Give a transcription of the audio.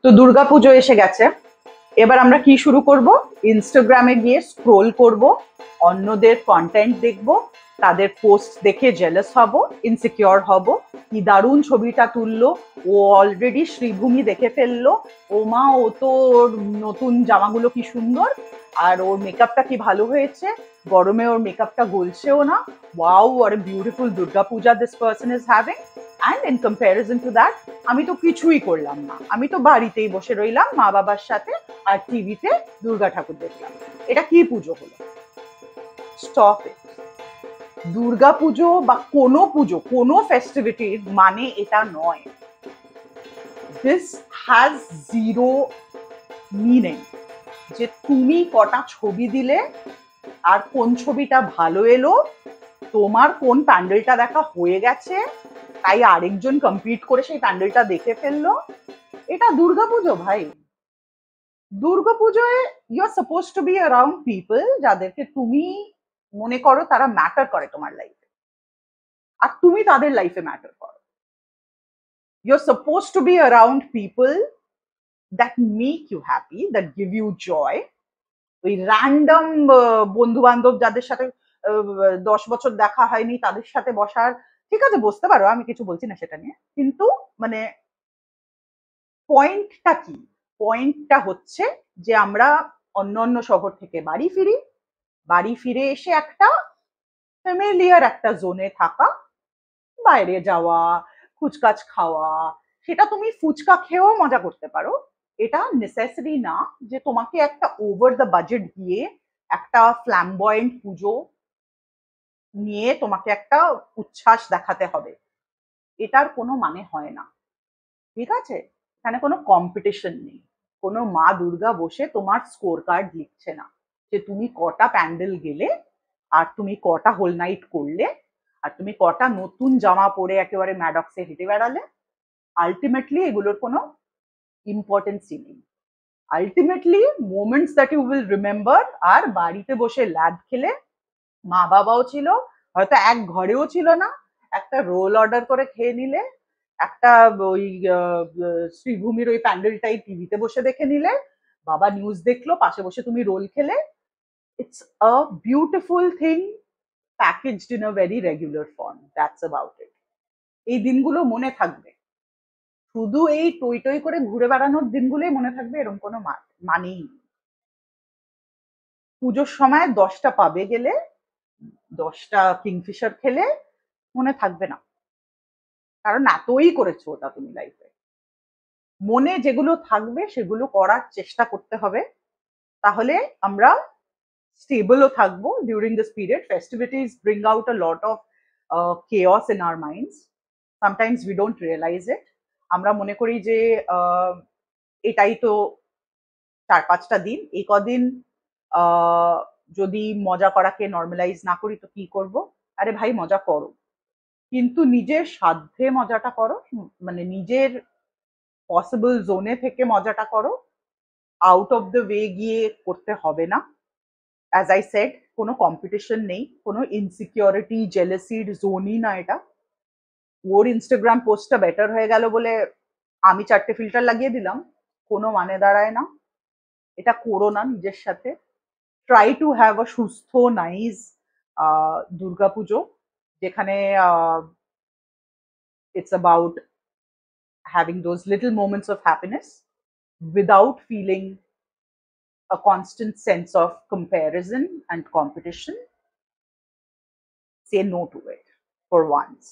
তো দুর্গাপুজো এসে গেছে। এবার আমরা কি শুরু করব? ইনস্টাগ্রামে গিয়ে স্ক্রোল করব, অন্যদের কন্টেন্ট দেখব, তাদের পোস্ট দেখে জেলাস হব, ইনসিকিউর হব। কি দারুণ ছবিটা তুললো, ও অলরেডি শ্রীভূমি দেখে ফেললো, ও মা ও তো ওর নতুন জামাগুলো কি সুন্দর, আর ওর মেকআপটা কি ভালো হয়েছে, গরমে ওর মেকআপটা গলছেও না, wow what a beautiful Durga Puja this person is having. And in comparison to that, আমি তো কিছুই করলাম না, আমি তো বাড়িতেই বসে রইলাম মা বাবার সাথে, আর টিভিতে দুর্গা ঠাকুর দেখলাম। এটা কি পুজো হলো? Stop it. দুর্গা পুজো বা কোনো পুজো, কোনো ফেস্টিভিটির মানে এটা নয়। This has zero meaning. যে তুমি কটা ছবি দিলে আর কোন ছবিটা ভালো এলো, তোমার কোন প্যান্ডেলটা দেখা হয়ে গেছে তাই আরেকজন কম্পিট করে সেই প্যান্ডেলটা দেখে ফেললো, এটা দুর্গাপুজো ভাই। দুর্গাপুজোয় you are suppose to be around people যাদেরকে তুমি মনে করো তারা ম্যাটার করে তোমার লাইফে, আর তুমি তাদের লাইফে ম্যাটার করো। You are suppose to be around people that make you happy, that give you joy. ওই র্যান্ডম বন্ধু বান্ধব যাদের সাথে 10 বছর দেখা হয়নি তাদের সাথে বসার, ঠিক আছে বসতে পারো, আমি কিছু বলছি না সেটা নিয়ে, কিন্তু মানে পয়েন্টটা কি? পয়েন্টটা হচ্ছে যে আমরা অন্য অন্য শহর থেকে বাড়ি ফিরি, বাড়ি ফিরে এসে একটা ফ্যামিলিয়ার একটা জোনে থাকা, বাইরে যাওয়া, ফুচকাচ খাওয়া, সেটা তুমি ফুচকা খেয়েও মজা করতে পারো। এটা নেসেসারি না যে তোমাকে একটা ওভার দ্য বাজেট দিয়ে একটা ফ্ল্যামবয়েন্ট পুজো নিয়ে তোমাকে একটা উচ্ছ্বাস দেখাতে হবে, এটার কোনো মানে হয় না। ঠিক আছে? এখানে কোনো কম্পিটিশন নেই, কোনো মা দুর্গা বসে তোমার স্কোর কার্ড লিখছে না যে তুমি কটা প্যান্ডেল গেলে, আর তুমি কটা হোল নাইট করলে, আর তুমি কটা নতুন জামা পরে একেবারে ম্যাডক্সে হেঁটে বেড়ালে। আলটিমেটলি এগুলোর কোনো ইম্পর্টেন্সই নেই। Ultimately moments that you will remember, আর বাড়িতে বসে ল্যাদ খেলে, মা বাবাও ছিল, হয়তো এক ঘরেও ছিল না, একটা রোল অর্ডার করে খেয়ে নিলে, একটা ওই শ্রীভূমির ওই প্যান্ডেলটাই টিভিতে বসে দেখে নিলে, বাবা নিউজ দেখলো, পাশে বসে তুমি রোল খেলে। It's a beautiful thing packaged in a very regular form, that's about it. এই দিনগুলো মনে থাকবে, শুধু এই টই টই করে ঘুরে বেড়ানোর দিনগুলোই মনে থাকবে, এরকম কোনো মানেই নেই। পুজোর সময় 10টা পাবে গেলে, 10টা কিংফিশার খেলে মনে থাকবে না, কারণ এতই করেছো ওটা তুমি লাইফে। মনে যেগুলো থাকবে সেগুলো করার চেষ্টা করতে হবে, তাহলে আমরা স্টেবলও থাকবো during this period. Festivities bring out a lot of chaos in our minds. Sometimes we don't realize it. আমরা মনে করি যে এটাই তো 4-5টা দিন, এই কদিন যদি মজা করাকে নর্মালাইজ না করি তো কি করব? আরে ভাই মজা করো, কিন্তু নিজের সাধ্যে মজাটা করো, মানে নিজের পসিবল জোনে থেকে মজাটা করো, আউট অফ দ্য ওয়ে গিয়ে করতে হবে না। অ্যাজ আই সেড, কোনো কম্পিটিশন নেই, কোনো ইনসিকিউরিটি জেলাসির জোনই না এটা। ওর ইনস্টাগ্রাম পোস্টটা বেটার হয়ে গেল বলে আমি 4টে ফিল্টার লাগিয়ে দিলাম, কোনো মানে দাঁড়ায় না। এটা করো না নিজের সাথে। ট্রাই টু হ্যাভ আ সুস্থ নাইস দুর্গাপুজো, যেখানে it's about having those little moments of happiness without feeling a constant sense of comparison and competition. Say no to it for once.